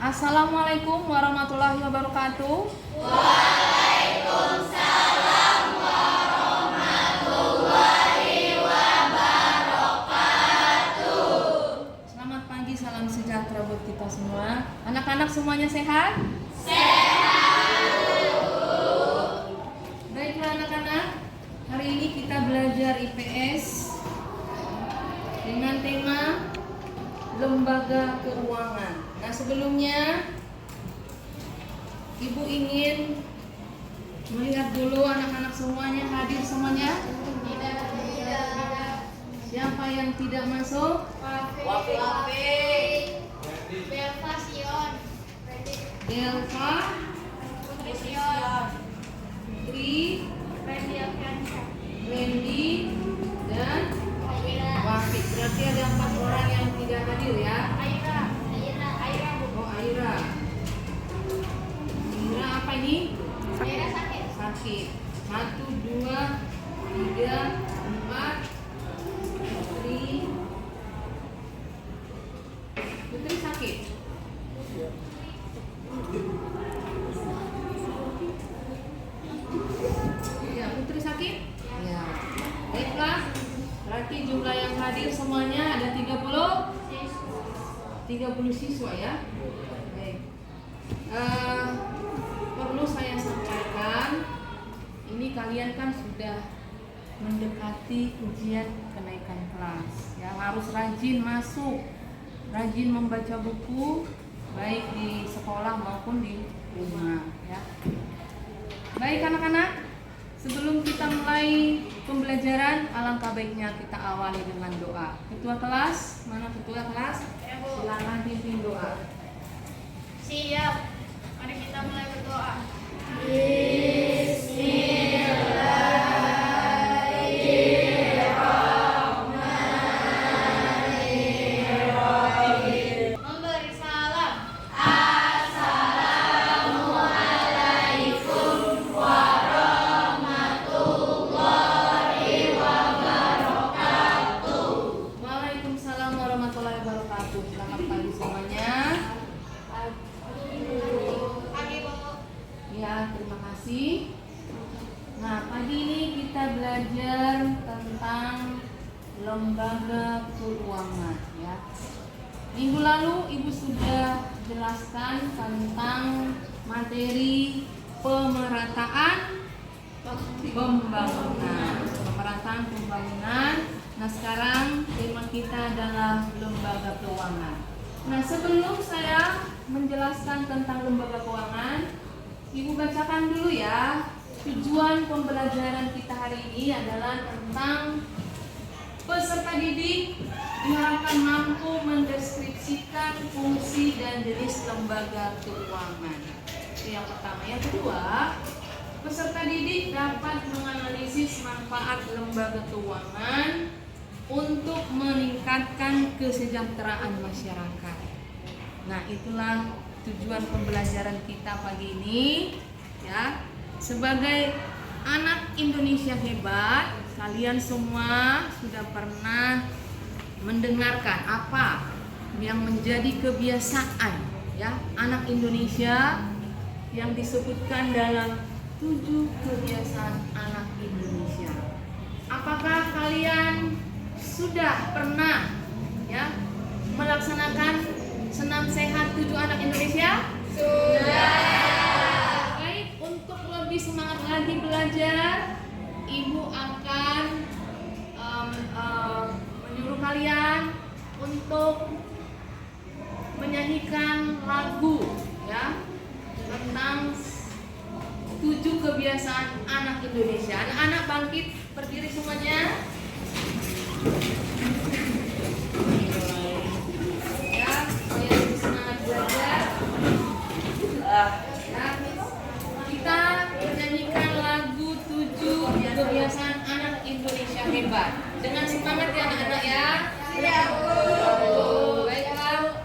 Assalamualaikum warahmatullahi wabarakatuh. Waalaikumsalam warahmatullahi wabarakatuh. Selamat pagi, salam sejahtera buat kita semua. Anak-anak semuanya sehat? Sehat. Baiklah anak-anak, hari ini kita belajar IPS dengan tema lembaga keuangan. Nah, sebelumnya Ibu ingin melihat dulu anak-anak semuanya hadir semuanya. Tidak. Siapa yang tidak masuk? Wafi. Belva Sion. Delva, Sion. Tri, Randy Alfiansa. Wendy, dan Aira. Wafi. Berarti ada 4 orang yang tidak hadir ya. Aira. Oh, Aira. Aira apa ini? Aira sakit. Sakit. 1, 2, 3, 4. Putri sakit. Ya, Putri sakit? Ya. Baiklah. Berarti jumlah yang hadir semuanya ada 30 siswa ya. Baik. Perlu saya sampaikan, ini kalian kan sudah mendekati ujian kenaikan kelas ya, harus rajin masuk, rajin membaca buku baik di sekolah maupun di rumah ya. Baik anak-anak, sebelum kita mulai pembelajaran, alangkah baiknya kita awali dengan doa. Ketua kelas, mana ketua kelas? Silakan pimpin doa. Siap. Mari kita mulai berdoa. Memberi salam. Assalamualaikum warahmatullahi wabarakatuh. Waalaikumsalam warahmatullahi wabarakatuh. Selamat pagi semuanya. Pagi, Bu. Ya, terima kasih. Nah, pagi ini kita belajar tentang lembaga keuangan ya. Minggu lalu Ibu sudah jelaskan tentang materi pemerataan pembangunan. Nah, sekarang tema kita adalah lembaga keuangan. Nah, sebelum saya menjelaskan tentang lembaga keuangan, Ibu bacakan dulu ya. Tujuan pembelajaran kita hari ini adalah tentang peserta didik diharapkan mampu mendeskripsikan fungsi dan jenis lembaga keuangan. Itu yang pertama. Yang kedua, peserta didik dapat menganalisis manfaat lembaga keuangan untuk meningkatkan kesejahteraan masyarakat. Nah, itulah tujuan pembelajaran kita pagi ini ya. Sebagai anak Indonesia hebat, kalian semua sudah pernah mendengarkan apa yang menjadi kebiasaan ya anak Indonesia yang disebutkan dalam 7 kebiasaan anak Indonesia. Apakah kalian sudah pernah ya melaksanakan senam sehat 7 anak Indonesia? Sudah. Baik, untuk lebih semangat lagi belajar, Ibu akan menyuruh kalian untuk menyanyikan lagu ya tentang 7 kebiasaan anak Indonesia. Anak-anak bangkit, berdiri semuanya. Ya, supaya lebih semangat belajar. Ya, kita menyanyikan lagu 7 kebiasaan anak Indonesia hebat. Dengan semangat ya anak-anak ya. Siap, Bu. Baiklah.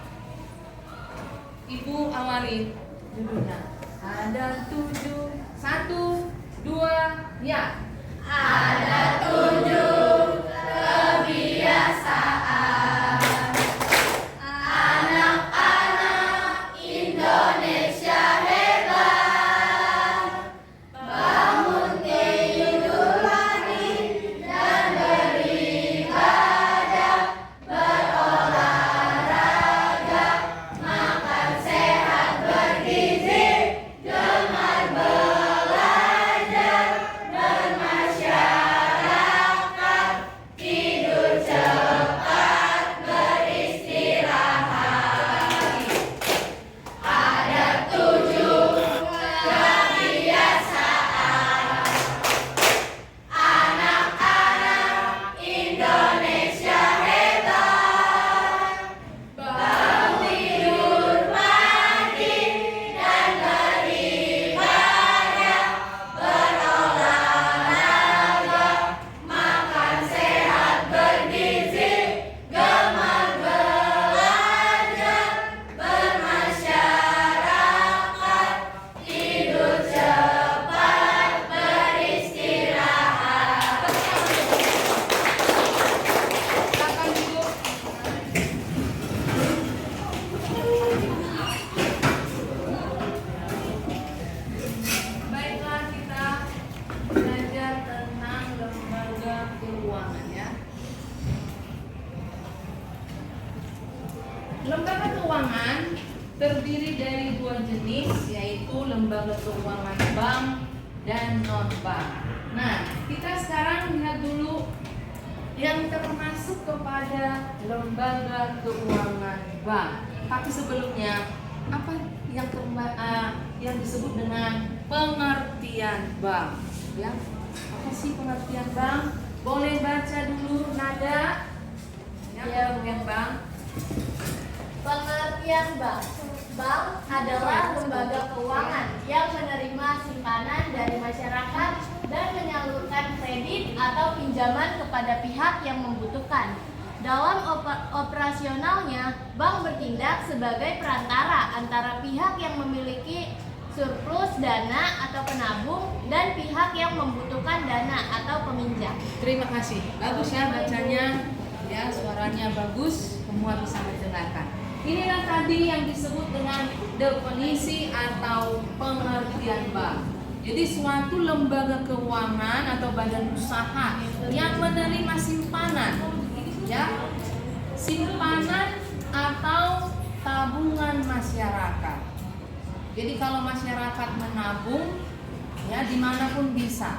Ibu awali dulunya. Ada 7, 1, 2, ya. Ada 7 kebiasaan anak-anak Indonesia. terdiri dari dua jenis, yaitu lembaga keuangan bank dan non-bank. Nah, kita sekarang lihat dulu yang termasuk kepada lembaga keuangan bank. Tapi sebelumnya, apa yang disebut dengan pengertian bank? Ya, apa sih pengertian bank? Boleh baca dulu nada yang bank. Pengertian bank. Bank adalah lembaga keuangan yang menerima simpanan dari masyarakat dan menyalurkan kredit atau pinjaman kepada pihak yang membutuhkan. Dalam operasionalnya, bank bertindak sebagai perantara antara pihak yang memiliki surplus dana atau penabung dan pihak yang membutuhkan dana atau peminjam. Terima kasih. Bagus ya bacanya. Ya, suaranya bagus, semua bisa mendengarkan. Inilah tadi yang disebut dengan definisi atau pengertian bank. Jadi suatu lembaga keuangan atau badan usaha yang menerima simpanan, ya, simpanan atau tabungan masyarakat. Jadi kalau masyarakat menabung, ya dimanapun bisa,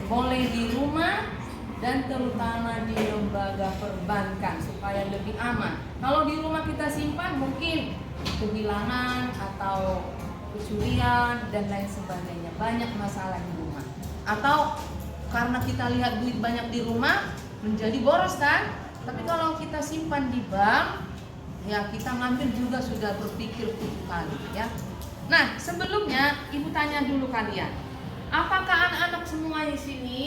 boleh di rumah dan terutama di lembaga perbankan supaya lebih aman. Kalau di rumah kita simpan mungkin kehilangan atau kecurian dan lain sebagainya, banyak masalah di rumah. Atau karena kita lihat duit banyak di rumah menjadi boros kan? Tapi kalau kita simpan di bank, ya kita ngambil juga sudah berpikir 10 kali ya. Nah, sebelumnya Ibu tanya dulu kalian, apakah anak-anak semua di sini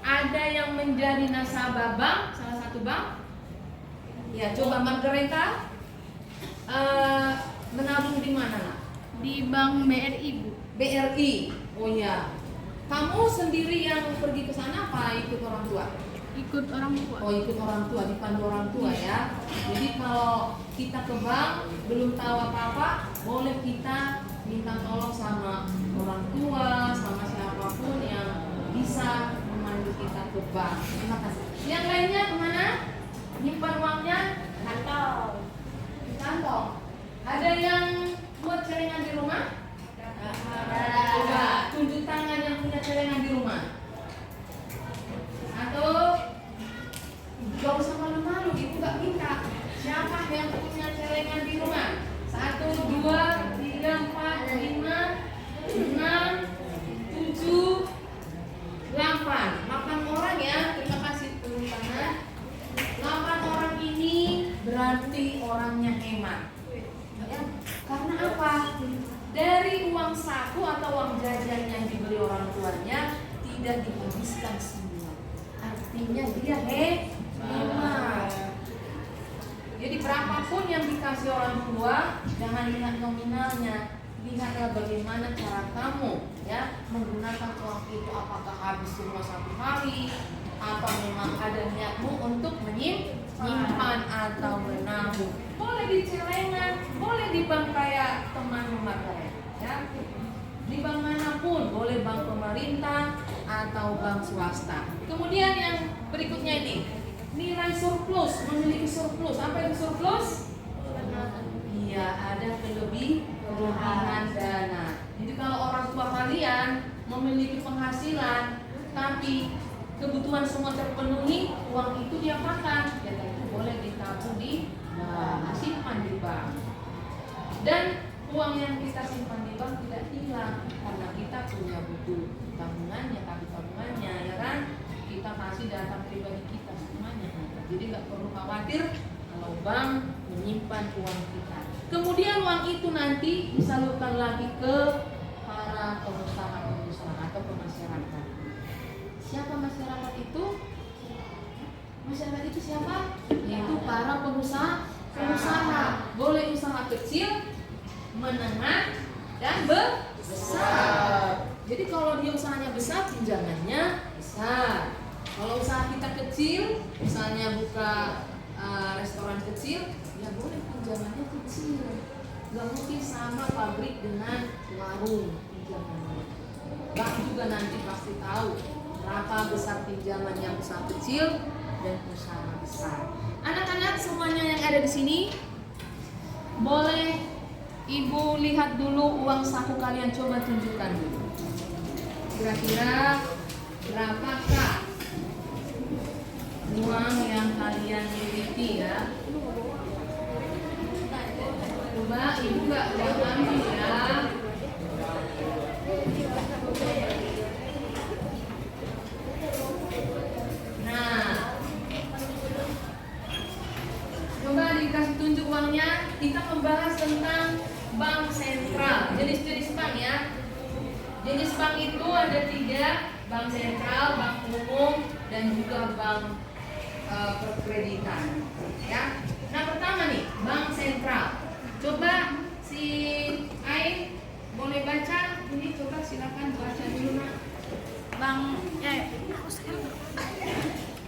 ada yang menjadi nasabah bank, salah satu bank? Ya, coba Margareta menabung di mana, nak? Di Bank BRI, Bu. BRI. Oh ya. Kamu sendiri yang pergi ke sana apa ikut orang tua? Ikut orang tua. Oh, ikut orang tua, dipandu orang tua ya. Jadi kalau kita ke bank belum tahu apa-apa, boleh kita minta tolong sama orang tua, sama siapapun yang bisa memandu kita ke bank. Terima kasih. Yang lainnya kemana? Nyimpan uangnya? Kantong. Di kantong. Ada yang buat celengan di rumah? Coba tunjuk tangan yang punya celengan di rumah. Atau gak usah malu-malu, ibu gak minta. Siapa yang punya celengan di rumah? 1, 2, 3, 4, 5, 6, 7, 8 orang ya. Terima kasih turun tangan. 8 orang ini berarti orangnya hemat ya. Karena apa? Dari uang saku atau uang jajan yang dibeli orang tuanya tidak dihabiskan semua. Artinya dia hemat. Jadi berapapun yang dikasih orang tua, jangan lihat nominalnya, lihatlah bagaimana cara kamu ya menggunakan uang itu. Apakah habis semua satu hari, atau memang ada niatmu untuk menyimpan atau menabung. Boleh di celengan, boleh di bank kayak teman-teman ya. Di bank manapun, boleh bank pemerintah atau bank swasta. Kemudian yang berikutnya ini, nilai surplus, memiliki surplus. Apa itu surplus? Iya, ada kelebihan dana. Jadi kalau orang tua kalian memiliki penghasilan tapi kebutuhan semua terpenuhi, uang itu diapakan? Ya itu boleh ditabung di simpan di bank. Dan uang yang kita simpan di bank tidak hilang karena kita punya buku tabungannya, tabungannya, ya kan? Kita kasih data pribadi kita semuanya. Jadi nggak perlu khawatir kalau bank menyimpan uang kita. Kemudian uang itu nanti disalurkan lagi ke para pengusaha atau ke masyarakat. Siapa masyarakat itu? Masyarakat itu siapa? Yaitu para pengusaha. Boleh usaha kecil, menengah, dan besar. Jadi kalau dia usahanya besar, pinjamannya besar. Kalau usaha kita kecil, misalnya buka restoran kecil, ya boleh pinjamannya kecil. Gak mungkin sama pabrik dengan warung pinjamannya. Bank juga nanti pasti tahu berapa besar pinjaman yang usaha kecil dan usaha besar. Anak-anak semuanya yang ada di sini boleh Ibu lihat dulu uang saku kalian, coba tunjukkan dulu. Kira-kira berapakah uang yang kalian miliki ya? Coba ibu nggak ambil ya. Nah, coba dikasih tunjuk uangnya. Kita membahas tentang bank sentral, jenis-jenis bank ya. Jenis bank itu ada 3, bank sentral, bank umum, dan juga bank perkreditan. Ya. Nah pertama nih, bank sentral. Coba si Ain boleh baca? Ini coba silakan baca dulu nak.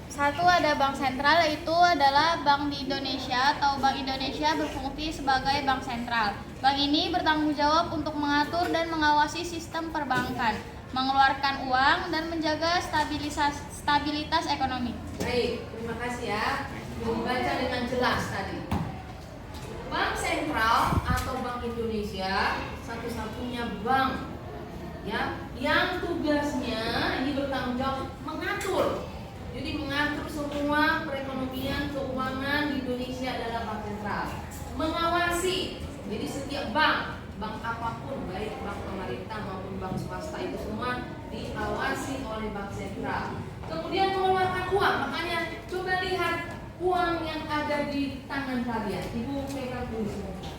Satu ada bank sentral, yaitu adalah bank di Indonesia atau Bank Indonesia berfungsi sebagai bank sentral. Bank ini bertanggung jawab untuk mengatur dan mengawasi sistem perbankan, mengeluarkan uang dan menjaga stabilitas ekonomi. Baik, terima kasih ya. Dibaca dengan jelas tadi. Bank sentral atau Bank Indonesia satu-satunya bank ya yang tugasnya ini bertanggung jawab mengatur. Jadi mengatur semua perekonomian keuangan di Indonesia adalah bank sentral. Mengawasi, jadi setiap bank apapun, baik bank pemerintah maupun bank swasta itu semua diawasi oleh bank sentral. Kemudian mengeluarkan uang, makanya coba lihat uang yang ada di tangan kalian. Ibu pegang dulu sebentar.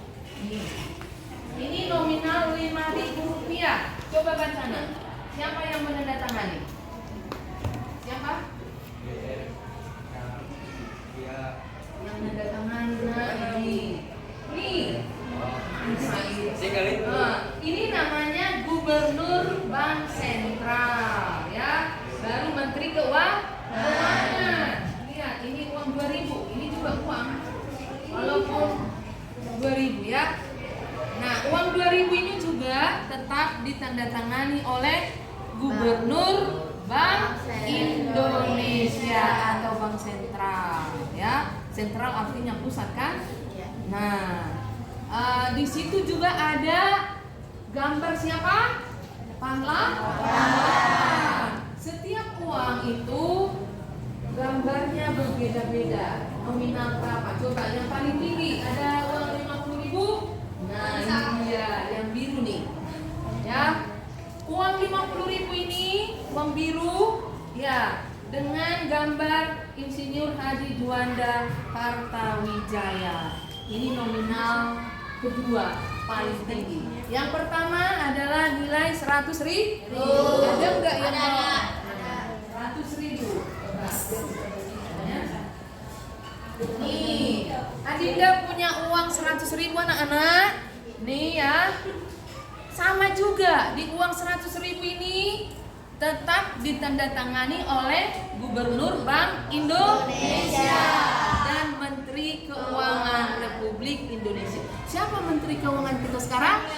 Ini nominal Rp5.000. Coba baca nak. Siapa yang menandatangani? Siapa? Yang menandatangani ini. Ini namanya Gubernur Bank Sentral ya. Baru Menteri Keuangan. Lihat, ini uang 2.000. Ini juga uang. Walaupun 2.000 ya. Nah, uang 2.000 ini juga tetap ditandatangani oleh Gubernur Bank Indonesia atau Bank Sentral ya. Sentral artinya pusat kan? Nah, di situ juga ada gambar siapa? Pahlawan. Setiap uang itu gambarnya berbeda-beda. Nominal berapa? Coba yang paling tinggi ada uang 50.000. Nah, ini dia yang biru nih. Ya. Uang 50.000 ini uang biru ya dengan gambar Insinyur Haji Juanda Kartawijaya. Ini nominal kedua paling tinggi. Yang pertama adalah nilai 100.000. Ada enggak yang ada? 100.000. Nih, Adinda punya uang 100.000 anak-anak. Nih ya. Sama juga di uang 100.000 ini tetap ditandatangani oleh Gubernur Bank Indonesia dan Menteri Keuangan Republik Indonesia. Siapa Menteri Keuangan kita sekarang?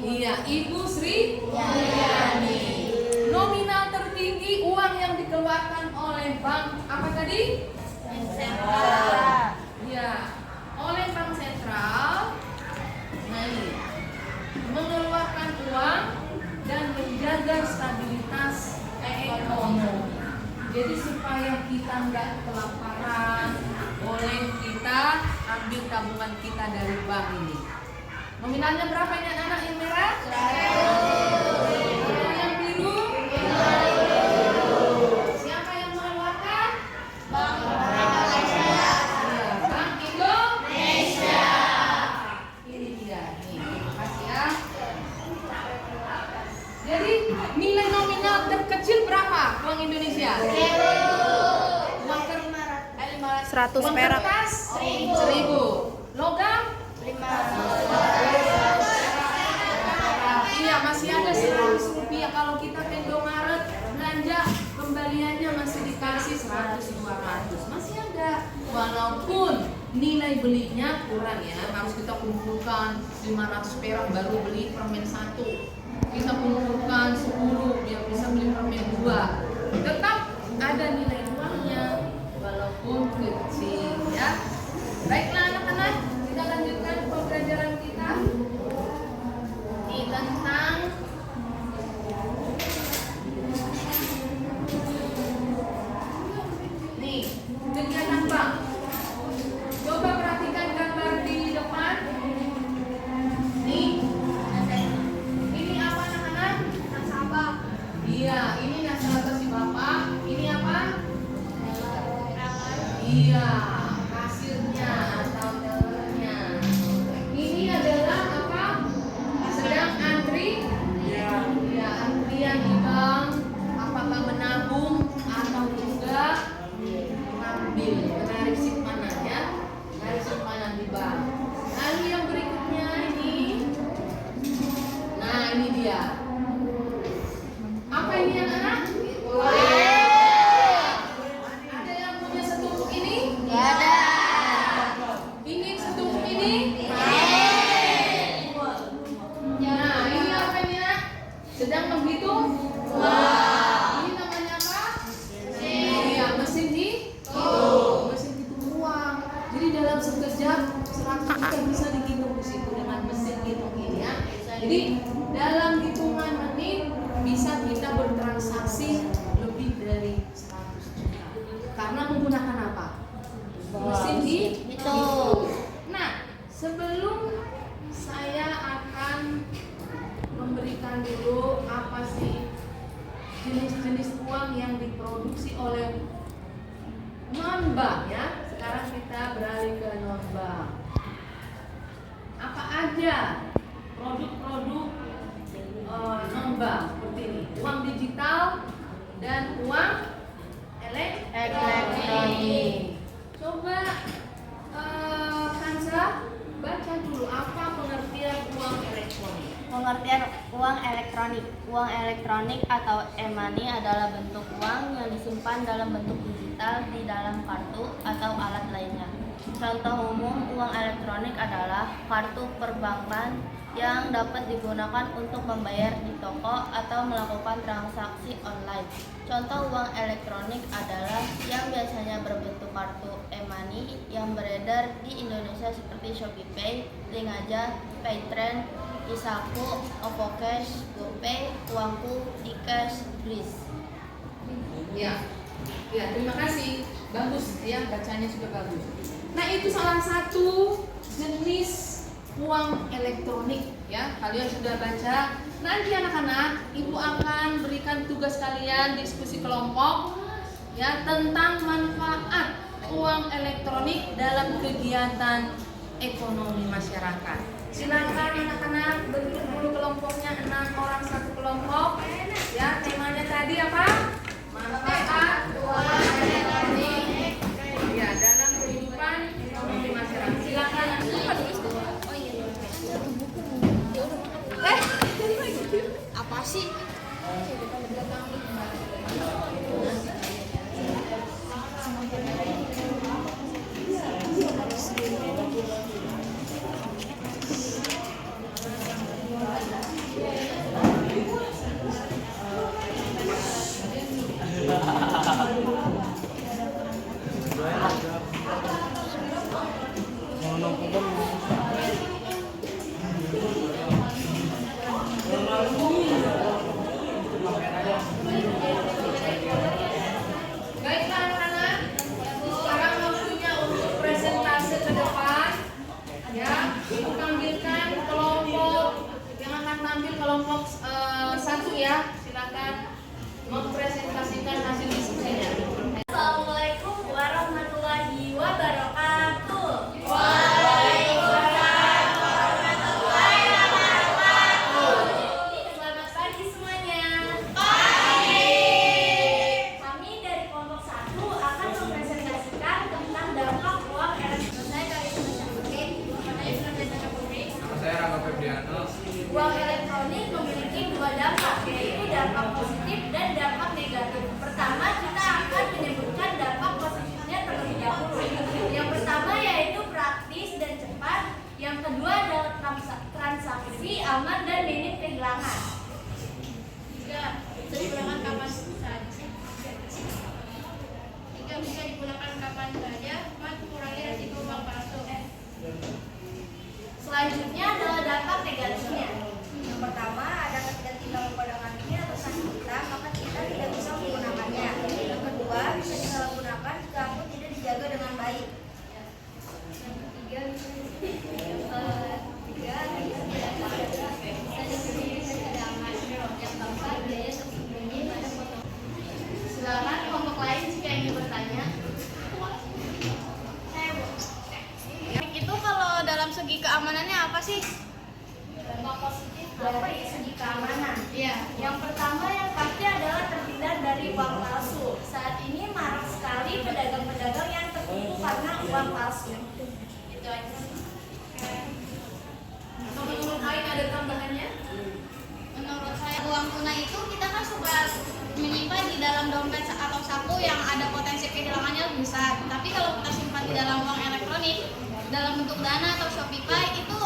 Iya, Ibu Sri Mulyani. Nominal tertinggi uang yang dikeluarkan oleh bank apa tadi? Sentral. Iya, oleh Bank Sentral. Nah ini mengeluarkan uang dan menjaga stabilitas ekonomi. Jadi supaya kita nggak kelaparan, boleh kita ambil tabungan kita dari bank ini. Nominalnya berapa ini anak yang merah? 100. Yang biru? 50. Siapa yang mengeluarkan? Bank Indonesia. Bank Indonesia. Ini dia. Nih, terima kasih ya. Jadi nilai nominal terkecil berapa Bank Indonesia? 100 Uang perak. kertas 1.000. Logam 500. Iya, masih ada 100 rupiah. Kalau kita ke Indomaret belanja, kembaliannya masih dikasih 100-200. Masih ada. Walaupun nilai belinya kurang ya, harus kita kumpulkan 500 perak baru beli permen 1. Kita kumpulkan 10 biar bisa beli permen 2. Tetap ada nilai uangnya walaupun kecil ya. Baiklah anak-anak, kita lanjutkan pembelajaran kita. menghitung uang. Ini namanya apa? Iya, mesin hitung. Mesin hitung uang. Jadi dalam sekejap 100 juta bisa dihitung di situ dengan mesin hitung ini ya. Jadi dalam hitungan menit bisa kita bertransaksi lebih dari 100 juta. Karena menggunakan apa? Mesin hitung. Nah, sebelum saya akan memberikan dulu apa sih jenis-jenis uang yang diproduksi oleh non-bank ya. Sekarang kita beralih ke non-bank. Apa aja produk-produk non-bank seperti ini? Uang digital dan uang elektronik. Coba Kansa baca dulu apa pengertian uang elektronik. Pengertian uang elektronik. Uang elektronik atau e-money adalah bentuk uang yang disimpan dalam bentuk digital di dalam kartu atau alat lainnya. Contoh umum uang elektronik adalah kartu perbankan yang dapat digunakan untuk membayar di toko atau melakukan transaksi online. Contoh uang elektronik adalah yang biasanya berbentuk kartu e-money yang beredar di Indonesia seperti ShopeePay, Linkaja, Paytrend, Isaku, Opocash, GoPay, Uangku, Gcash, Breeze. Ya, terima kasih. Bagus ya, bacanya juga bagus. Nah, itu salah satu jenis uang elektronik ya. Kalian sudah baca. Nanti anak-anak, ibu akan berikan tugas kalian diskusi kelompok ya tentang manfaat uang elektronik dalam kegiatan ekonomi masyarakat. Silakan anak-anak bentuk dulu kelompoknya 6 orang satu kelompok. Ya, temanya tadi apa? Manfaat uang elektronik ya dalam kehidupan ekonomi masyarakat. Silakan. Apa sih? Baiklah anak-anak, sekarang waktunya untuk presentase ke depan. Ya, ibu panggilkan kelompok yang akan tampil kelompok 1 ya. Silakan mempresentasikan hasil diskusinya. Assalamualaikum warahmatullahi wabarakatuh. Selamat pagi semuanya. Kami dari kelompok 1 akan mempresentasikan tentang dampak uang elektronik. Saya Karisma Syafrin. Saya Rangga Febriano. Uang elektronik memiliki 2 dampak, yaitu dampak positif dan dampak negatif. Pertama, kita akan menyebutkan dampak positifnya terlebih dahulu. Yang pertama yaitu praktis dan cepat. Yang kedua adalah transaksi aman dan minim kehilangan. Bisa digunakan kapan saja. Tiga, bisa digunakan kapan saja. 4, mengurangi resiko uang palsu. Selanjutnya adalah dampak negatifnya. Yang pertama ada ketika kita menggunakan ini atau sakit kita, maka kita tidak bisa menggunakannya. Yang kedua bisa disalahgunakan jika akun tidak dijaga dengan baik. Yang ketiga bisa Yang keempat biaya tersembunyi pada foto. Silakan kelompok lain jika ingin bertanya. Itu kalau dalam segi keamanannya apa sih? Dampak positif dari segi keamanan. Iya. Yang pertama yang pasti adalah terhindar dari uang palsu. Saat ini marak sekali pedagang-pedagang yang tertipu karena uang palsu. Itu aja. Atau menurut lain ada tambahannya? Menurut saya uang tunai itu kita kan suka menyimpan di dalam dompet atau saku yang ada potensi kehilangannya lebih besar. Tapi kalau kita simpan di dalam uang elektronik dalam bentuk Dana atau ShopeePay itu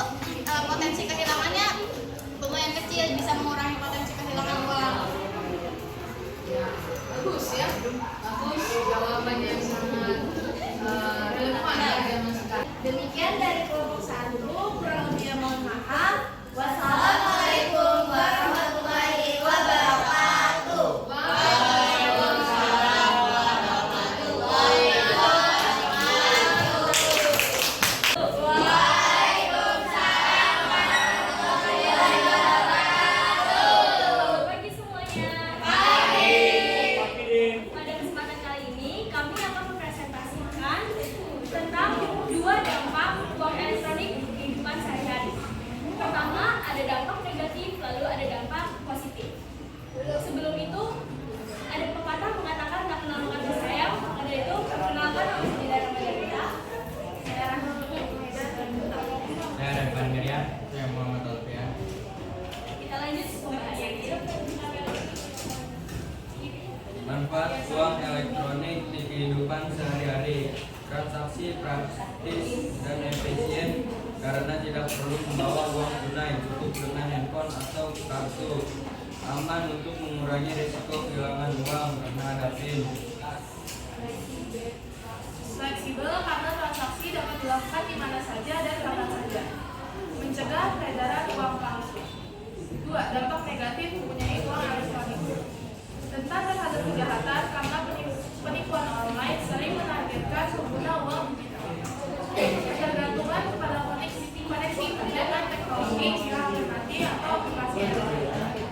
potensi kehilangannya lumayan kecil, bisa mengurangi potensi kehilangan uang. Manfaat uang elektronik di kehidupan sehari-hari. Transaksi praktis dan efisien karena tidak perlu membawa uang tunai, cukup dengan handphone atau kartu. Aman untuk mengurangi risiko kehilangan uang karena ada PIN. Fleksibel karena transaksi dapat dilakukan di mana saja dan kapan saja. Mencegah peredaran uang palsu. 2. Dampak negatif mempunyai uang elektronik. Rentan terhadap kejahatan karena penipuan online sering menargetkan pengguna uang digital. Ketergantungan kepada koneksi internet dan teknologi yang alternatif atau aplikasi yang lain.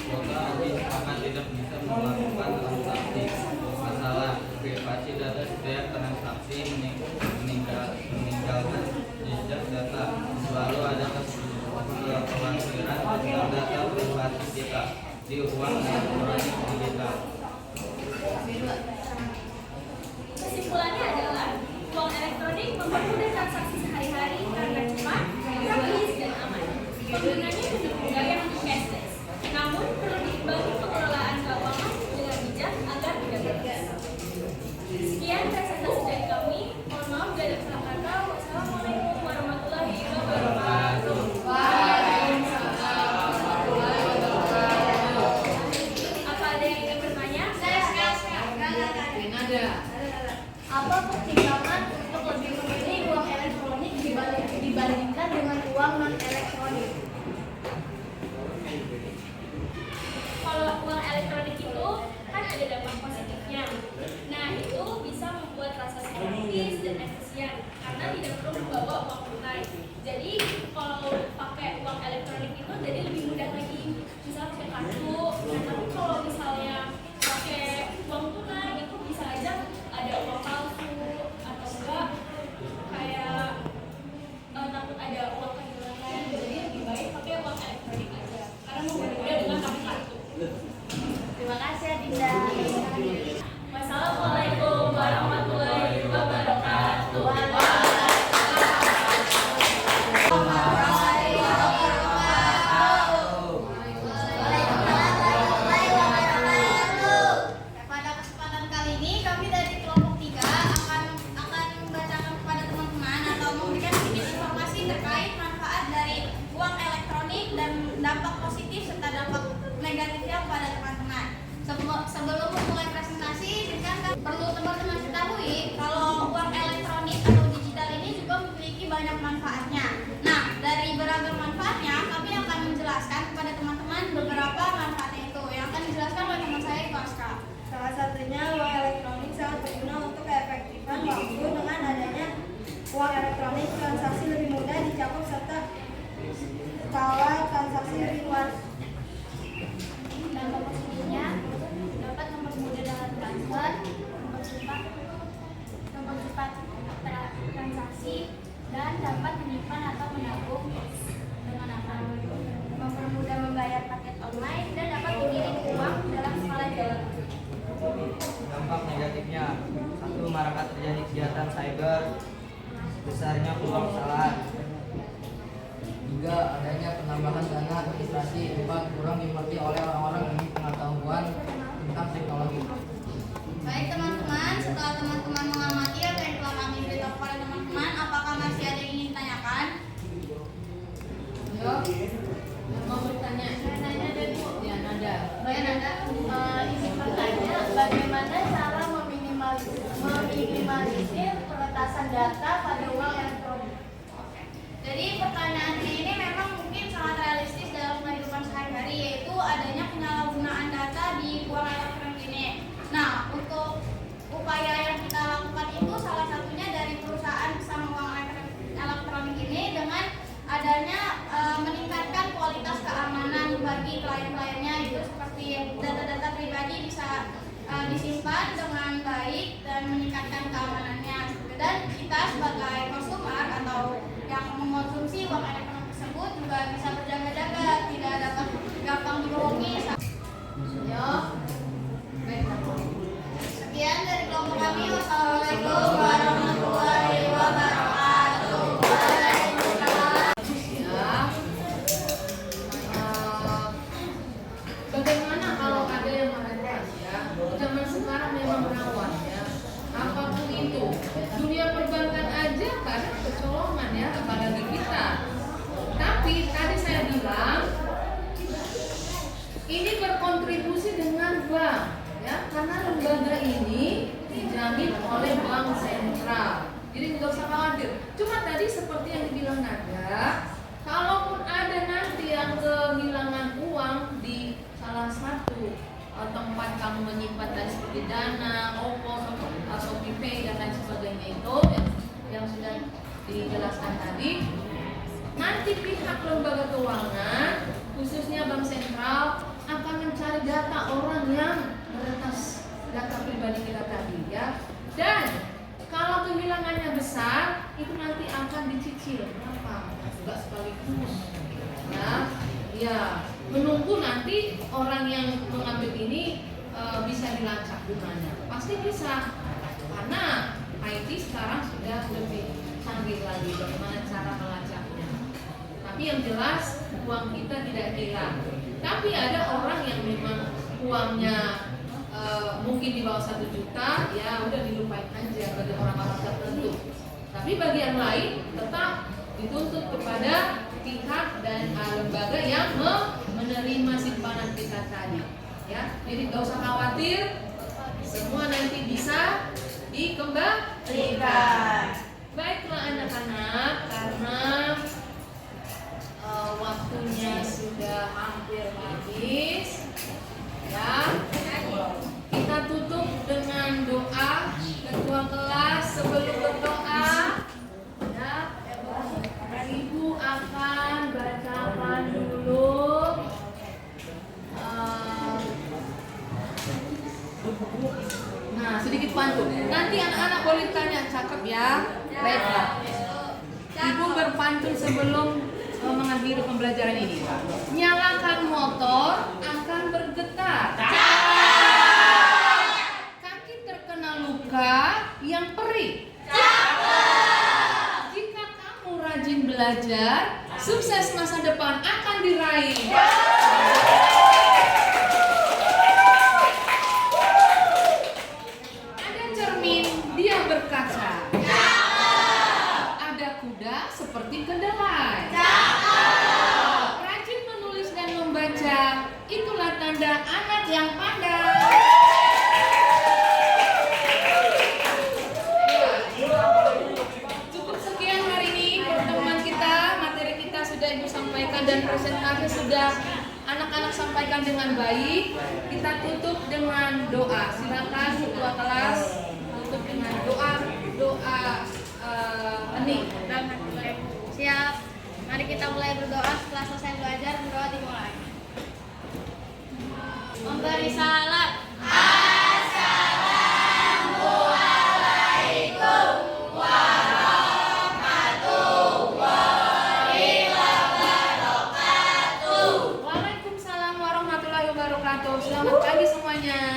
Kuota akan tidak bisa melakukan transaksi. Masalah privasi data setiap transaksi meninggalkan jejak data. Selalu ada kekhawatiran tentang data privasi kita di uang elektronik digital. Kesimpulannya adalah uang elektronik mempermudah transaksi sehari-hari karena cepat, praktis, dan aman. Penggunanya mendukung gaya hidup cashless. Namun perlu diimbangi pengelolaan keuangan dengan bijak agar tidak bergeser. Sekian presentasi dari kami. Mohon maaf bila ada salah kata. Wassalamualaikum warahmatullahi wabarakatuh. Apa ada yang ingin bertanya? Ada. Apa pertimbangan untuk lebih memilih uang elektronik dibandingkan dengan uang non elektronik? Kalau uang elektronik itu kan ada dampak positifnya. Nah, itu bisa membuat transaksi praktis dan efisien karena tidak perlu membawa uang tunai. Jadi, kalau pakai uang elektronik itu jadi lebih mudah lagi. Misal pakai kartu. Nah, tapi kalau misalnya pakai uang tunai itu bisa aja ada uang palsu atau enggak kayak takut ada uang kehilangan. Jadi lebih baik pakai uang elektronik aja karena mempermudah dengan pakai kartu. Terima kasih Adinda. Wassalamualaikum warahmatullahi wabarakatuh. Pada kesempatan kali ini kami dari kelompok 3 akan membacakan kepada teman-teman atau memberikan sedikit informasi terkait manfaat dari uang elektronik dan dampak positif serta dampak negatifnya kepada teman-teman. Sebelum memulai presentasi, perlu teman-teman ketahui kalau uang elektronik atau digital ini juga memiliki banyak manfaatnya. Nah, dari beragam manfaatnya, kami akan menjelaskan kepada teman-teman beberapa manfaatnya itu yang akan dijelaskan oleh teman saya di Pasca. Salah satunya uang elektronik sangat berguna untuk keefektifan waktu. Dengan adanya uang elektronik, transaksi lebih mudah dicakup serta skala transaksi lebih luas. Dampak positifnya dapat mempermudah dalam transfer, mempercepat transaksi, dan dapat menyimpan atau menabung dengan aman, mempermudah membayar paket online, dan dapat mengirim uang dalam skala jauh. Dampak negatifnya: 1. Maraknya terjadi kejahatan cyber, besarnya peluang kesalahan. 3. Adanya penambahan dana administrasi. 4. Kurang dimengerti oleh orang-orang yang pengetahuan tentang teknologi. Baik teman-teman, setelah teman-teman mengamati apa yang telah kami beritahu kepada teman-teman, apakah masih ada yang ingin ditanyakan? Yo, yang mau bertanya? Nanya deh Bu. Ya, ada. Baik, izin bertanya, bagaimana cara meminimalisir peretasan data pada uang elektronik? Jadi pertanyaannya ini memang mungkin sangat realistis dalam kehidupan sehari-hari, yaitu adanya penyalahgunaan data di uang elektronik ini. Nah, untuk upaya yang kita lakukan itu salah satunya dari perusahaan pesan uang elektronik ini dengan adanya meningkatkan kualitas keamanan bagi klien-kliennya, itu seperti data-data pribadi bisa disimpan dengan baik dan meningkatkan keamanannya. Dan kita sebagai konsumer atau yang mengonsumsi uang elektronik tersebut juga bisa berjaga-jaga, tidak dapat gampang dibohongi. Yo. Baik. Sekian dari kelompok kami. Wassalamualaikum warahmatullahi wabarakatuh. Ya. Bagaimana jelaskan tadi, nanti pihak lembaga keuangan, khususnya bank sentral, akan mencari data orang yang meretas data pribadi kita tadi ya. Dan kalau kehilangannya besar, itu nanti akan dicicil berapa? Juga sekaligus. Ya, menunggu nanti orang yang mengambil ini bisa dilacak gimana? Pasti bisa, karena IT sekarang sudah lebih canggih lagi bagaimana cara melacaknya. Tapi yang jelas uang kita tidak hilang. Tapi ada orang yang memang uangnya mungkin di bawah 1 juta, ya udah dilupain aja bagi orang-orang tertentu. Tapi bagi yang lain tetap dituntut kepada pihak dan lembaga yang menerima simpanan kita tadi. Ya, jadi nggak usah khawatir, semua nanti bisa dikembalikan. Baiklah anak-anak, karena waktunya sudah hampir habis, ya. Kita tutup dengan doa. Ketua kelas sebelum berdoa, ya, Ibu akan bacakan dulu sedikit pantun. Nanti anak-anak boleh tanya, cakep ya. Baiklah. Ibu berpantun sebelum mengakhiri pembelajaran ini. Nyalakan motor akan bergetar. Kaki terkena luka yang perih. Jika kamu rajin belajar, sukses masa depan akan diraih. Ada cermin, dia berkaca. Ada kuda seperti kedelai. Rajin menulis dan membaca, itulah tanda anak yang pandai. Cukup sekian hari ini pertemuan kita, materi kita sudah Ibu sampaikan dan presentasi sudah anak-anak sampaikan dengan baik. Kita tutup dengan doa. Silakan ketua kelas tutup dengan doa hening. Siap. Mari kita mulai berdoa. Setelah selesai belajar, berdoa dimulai. Memberi salam. Waalaikumsalam warahmatullahi wabarakatuh. Selamat pagi semuanya.